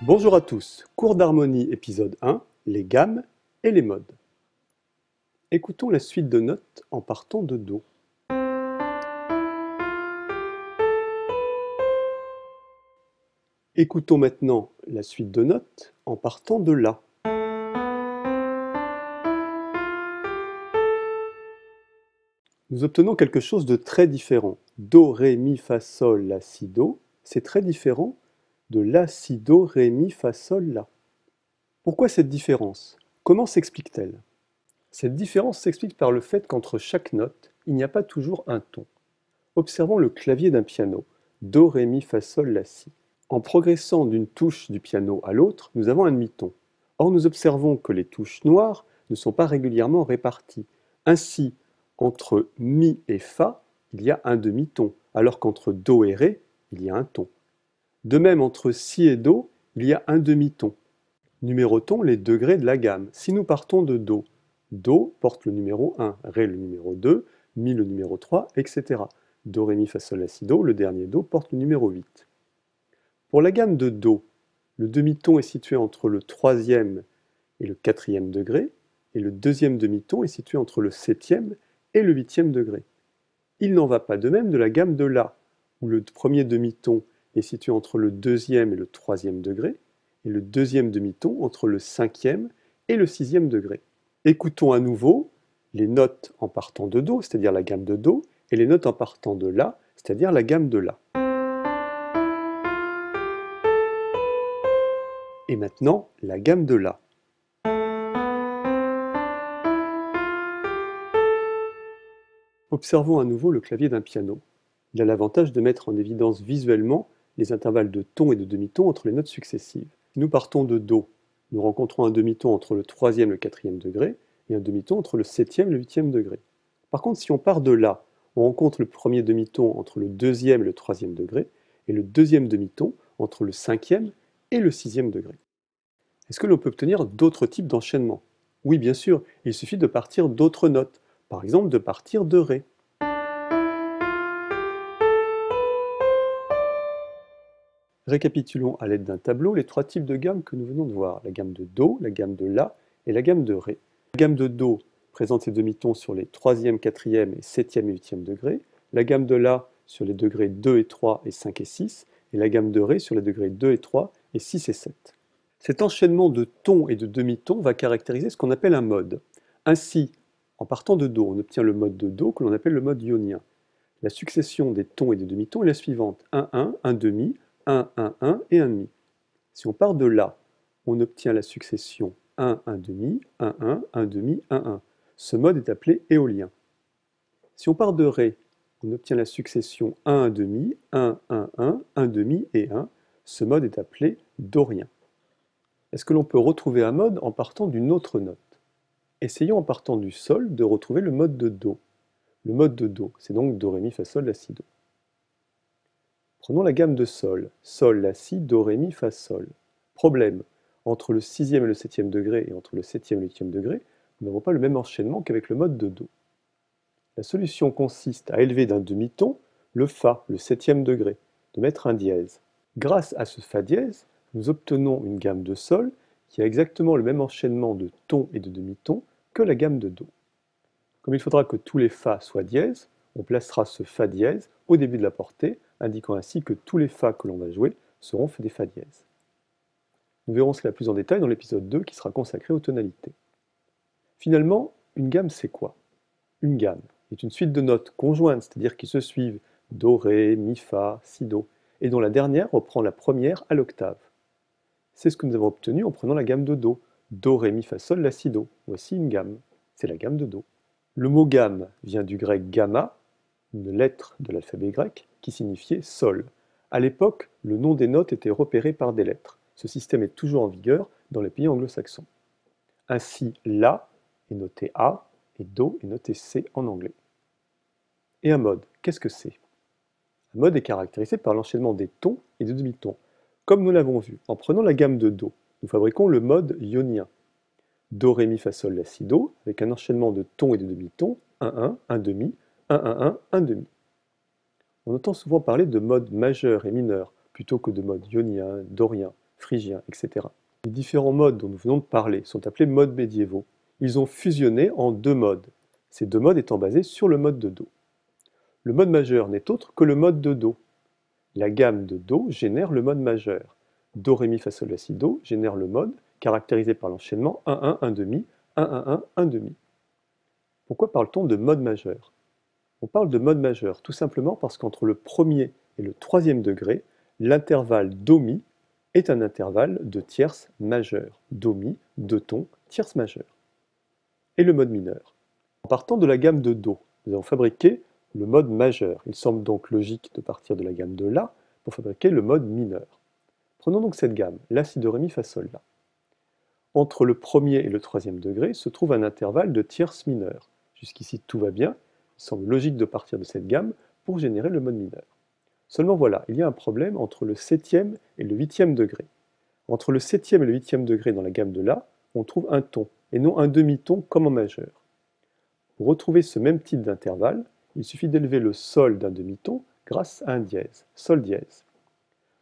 Bonjour à tous, cours d'harmonie épisode 1, les gammes et les modes. Écoutons la suite de notes en partant de Do. Écoutons maintenant la suite de notes en partant de La. Nous obtenons quelque chose de très différent. Do, Ré, Mi, Fa, Sol, La, Si, Do, c'est très différent de La, Si, Do, Ré, Mi, Fa, Sol, La. Pourquoi cette différence? Comment s'explique-t-elle? Cette différence s'explique par le fait qu'entre chaque note, il n'y a pas toujours un ton. Observons le clavier d'un piano. Do, Ré, Mi, Fa, Sol, La, Si. En progressant d'une touche du piano à l'autre, nous avons un demi-ton. Or, nous observons que les touches noires ne sont pas régulièrement réparties. Ainsi, entre Mi et Fa, il y a un demi-ton, alors qu'entre Do et Ré, il y a un ton. De même, entre Si et Do, il y a un demi-ton. Numérotons les degrés de la gamme. Si nous partons de Do, Do porte le numéro 1, Ré le numéro 2, Mi le numéro 3, etc. Do, Ré, Mi, Fa, Sol, La, Si, Do, le dernier Do porte le numéro 8. Pour la gamme de Do, le demi-ton est situé entre le troisième et le quatrième degré, et le deuxième demi-ton est situé entre le septième et le huitième degré. Il n'en va pas de même de la gamme de La, où le premier demi-ton est situé entre le deuxième et le troisième degré, et le deuxième demi-ton entre le cinquième et le sixième degré. Écoutons à nouveau les notes en partant de Do, c'est-à-dire la gamme de Do, et les notes en partant de La, c'est-à-dire la gamme de La. Et maintenant, la gamme de La. Observons à nouveau le clavier d'un piano. Il a l'avantage de mettre en évidence visuellement les intervalles de ton et de demi-ton entre les notes successives. Si nous partons de Do, nous rencontrons un demi-ton entre le troisième et le quatrième degré, et un demi-ton entre le septième et le huitième degré. Par contre, si on part de La, on rencontre le premier demi-ton entre le deuxième et le troisième degré, et le deuxième demi-ton entre le cinquième et le sixième degré. Est-ce que l'on peut obtenir d'autres types d'enchaînements? Oui, bien sûr, il suffit de partir d'autres notes, par exemple de partir de Ré. Récapitulons à l'aide d'un tableau les trois types de gammes que nous venons de voir, la gamme de Do, la gamme de La et la gamme de Ré. La gamme de Do présente ses demi-tons sur les 3e, 4e et 7e et 8e degrés, la gamme de La sur les degrés 2 et 3 et 5 et 6, et la gamme de Ré sur les degrés 2 et 3 et 6 et 7. Cet enchaînement de tons et de demi-tons va caractériser ce qu'on appelle un mode. Ainsi, en partant de Do, on obtient le mode de Do que l'on appelle le mode ionien. La succession des tons et des demi-tons est la suivante: 1-1, 1-demi, 1-1-1 et 1,5. Si on part de là, on obtient la succession 1-1,5, 1-1, 1,5, 1-1. Ce mode est appelé éolien. Si on part de Ré, on obtient la succession 1-1,5, 1-1-1, 1,5 et 1. Ce mode est appelé dorien. Est-ce que l'on peut retrouver un mode en partant d'une autre note? Essayons en partant du Sol de retrouver le mode de Do. Le mode de Do, c'est donc Do, Ré, Mi, Fa, Sol, La, Si, Do. Prenons la gamme de Sol. Sol, La, Si, Do, Ré, Mi, Fa, Sol. Problème, entre le 6e et le 7e degré et entre le 7e et le 8e degré, nous n'avons pas le même enchaînement qu'avec le mode de Do. La solution consiste à élever d'un demi-ton le Fa, le 7e degré, de mettre un dièse. Grâce à ce Fa dièse, nous obtenons une gamme de Sol qui a exactement le même enchaînement de tons et de demi-tons que la gamme de Do. Comme il faudra que tous les Fa soient dièses, on placera ce Fa dièse au début de la portée, indiquant ainsi que tous les Fa que l'on va jouer seront des Fa dièses. Nous verrons cela plus en détail dans l'épisode 2 qui sera consacré aux tonalités. Finalement, une gamme c'est quoi? Une gamme est une suite de notes conjointes, c'est-à-dire qui se suivent Do, Ré, Mi, Fa, Si, Do, et dont la dernière reprend la première à l'octave. C'est ce que nous avons obtenu en prenant la gamme de Do. Do, Ré, Mi, Fa, Sol, La, Si, Do. Voici une gamme. C'est la gamme de Do. Le mot gamme vient du grec gamma, une lettre de l'alphabet grec, qui signifiait sol. À l'époque, le nom des notes était repéré par des lettres. Ce système est toujours en vigueur dans les pays anglo-saxons. Ainsi, La est noté A et Do est noté C en anglais. Et un mode, qu'est-ce que c'est? Un mode est caractérisé par l'enchaînement des tons et des demi-tons. Comme nous l'avons vu, en prenant la gamme de Do, nous fabriquons le mode ionien. Do, Ré, Mi, Fa, Sol, La, Si, Do, avec un enchaînement de tons et de demi-tons, 1-1, 1,5, 1-1-1, 1,5. On entend souvent parler de mode majeur et mineur, plutôt que de mode ionien, dorien, phrygien, etc. Les différents modes dont nous venons de parler sont appelés modes médiévaux. Ils ont fusionné en deux modes, ces deux modes étant basés sur le mode de Do. Le mode majeur n'est autre que le mode de Do. La gamme de Do génère le mode majeur. Do, Ré, Mi, Fa, Sol, La, Si, Do génère le mode caractérisé par l'enchaînement 1, 1, 1 demi, 1, 1, 1, 1 demi. Pourquoi parle-t-on de mode majeur? On parle de mode majeur tout simplement parce qu'entre le premier et le troisième degré, l'intervalle Do-Mi est un intervalle de tierce majeure. Do-Mi, deux tons, tierce majeure. Et le mode mineur. En partant de la gamme de Do, nous avons fabriqué le mode majeur. Il semble donc logique de partir de la gamme de La pour fabriquer le mode mineur. Prenons donc cette gamme, La, Si, Do, Ré, Mi, Fa, Sol, La. Entre le premier et le troisième degré se trouve un intervalle de tierce mineure. Jusqu'ici tout va bien, il semble logique de partir de cette gamme pour générer le mode mineur. Seulement voilà, il y a un problème entre le septième et le huitième degré. Entre le septième et le huitième degré dans la gamme de La, on trouve un ton, et non un demi-ton comme en majeur. Pour retrouver ce même type d'intervalle, il suffit d'élever le Sol d'un demi-ton grâce à un dièse, Sol dièse.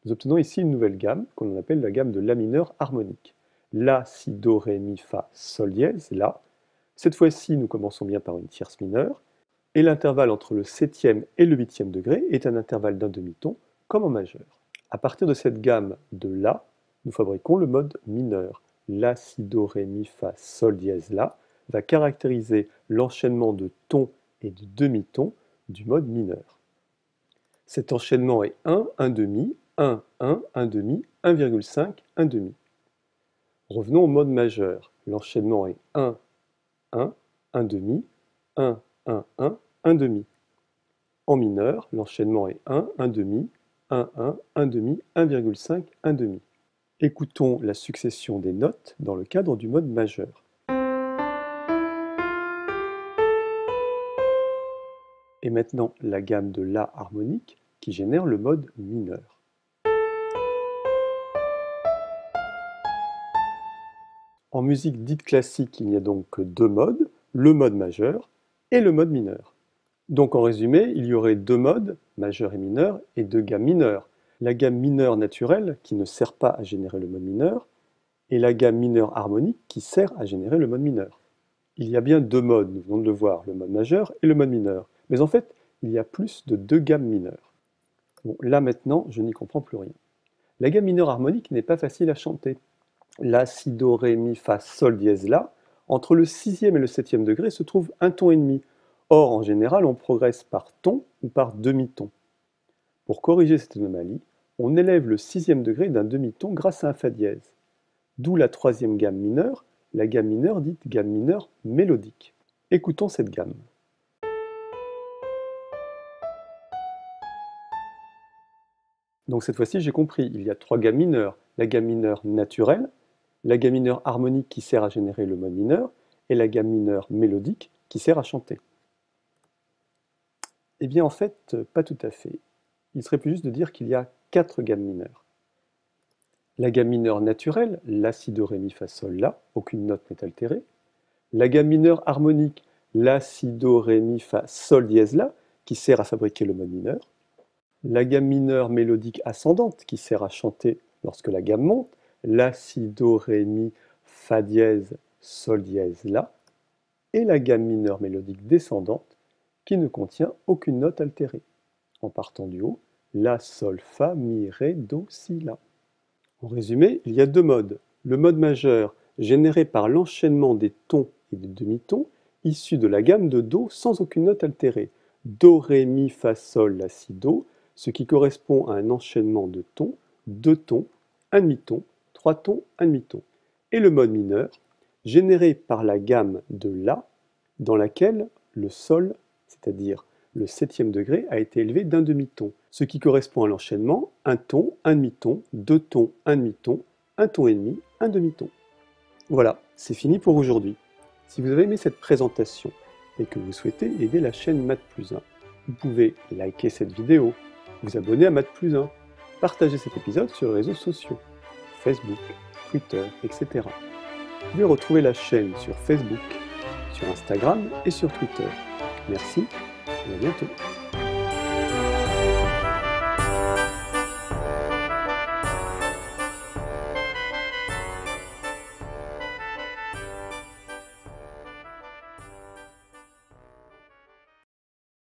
Nous obtenons ici une nouvelle gamme, qu'on appelle la gamme de La mineur harmonique. La, Si, Do, Ré, Mi, Fa, Sol dièse, La. Cette fois-ci, nous commençons bien par une tierce mineure, et l'intervalle entre le septième et le huitième degré est un intervalle d'un demi-ton, comme en majeur. À partir de cette gamme de La, nous fabriquons le mode mineur. La, Si, Do, Ré, Mi, Fa, Sol dièse, La va caractériser l'enchaînement de tons et de demi-tons du mode mineur. Cet enchaînement est 1, 1 demi, 1, 1, 1 demi, 1,5, 1 demi. Revenons au mode majeur. L'enchaînement est 1, 1, 1 demi, 1, 1, 1, 1 demi. En mineur, l'enchaînement est 1, 1 demi, 1, 1, 1 demi, 1,5, 1 demi. Écoutons la succession des notes dans le cadre du mode majeur. Et maintenant la gamme de La harmonique qui génère le mode mineur. En musique dite classique, il n'y a donc que deux modes, le mode majeur et le mode mineur. Donc en résumé, il y aurait deux modes, majeur et mineur, et deux gammes mineures. La gamme mineure naturelle, qui ne sert pas à générer le mode mineur, et la gamme mineure harmonique, qui sert à générer le mode mineur. Il y a bien deux modes, nous venons de le voir, le mode majeur et le mode mineur. Mais en fait, il y a plus de deux gammes mineures. Bon, là maintenant, je n'y comprends plus rien. La gamme mineure harmonique n'est pas facile à chanter. La, Si, Do, Ré, Mi, Fa, Sol dièse, La. Entre le sixième et le septième degré se trouve un ton et demi. Or, en général, on progresse par ton ou par demi-ton. Pour corriger cette anomalie, on élève le sixième degré d'un demi-ton grâce à un Fa dièse. D'où la troisième gamme mineure, la gamme mineure dite gamme mineure mélodique. Écoutons cette gamme. Donc cette fois-ci, j'ai compris, il y a trois gammes mineures. La gamme mineure naturelle, la gamme mineure harmonique qui sert à générer le mode mineur, et la gamme mineure mélodique qui sert à chanter. Eh bien en fait, pas tout à fait. Il serait plus juste de dire qu'il y a quatre gammes mineures. La gamme mineure naturelle, La, Si, Do, Ré, Mi, Fa, Sol, La, aucune note n'est altérée. La gamme mineure harmonique, La, Si, Do, Ré, Mi, Fa, Sol dièse, La, qui sert à fabriquer le mode mineur. La gamme mineure mélodique ascendante, qui sert à chanter lorsque la gamme monte, La, Si, Do, Ré, Mi, Fa dièse, Sol dièse, La. Et la gamme mineure mélodique descendante, qui ne contient aucune note altérée. En partant du haut, La, Sol, Fa, Mi, Ré, Do, Si, La. En résumé, il y a deux modes. Le mode majeur, généré par l'enchaînement des tons et des demi-tons, issu de la gamme de Do sans aucune note altérée. Do, Ré, Mi, Fa, Sol, La, Si, Do, ce qui correspond à un enchaînement de tons, deux tons, un demi-ton, trois tons, un demi-ton. Et le mode mineur, généré par la gamme de La, dans laquelle le Sol, c'est-à-dire le septième degré, a été élevé d'un demi-ton, ce qui correspond à l'enchaînement un ton, un demi-ton, deux tons, un demi-ton, un ton et demi, un demi-ton. Voilà, c'est fini pour aujourd'hui. Si vous avez aimé cette présentation et que vous souhaitez aider la chaîne Math+1, vous pouvez liker cette vidéo, vous abonner à Math+1, partager cet épisode sur les réseaux sociaux, Facebook, Twitter, etc. Vous pouvez retrouver la chaîne sur Facebook, sur Instagram et sur Twitter. Merci et à bientôt.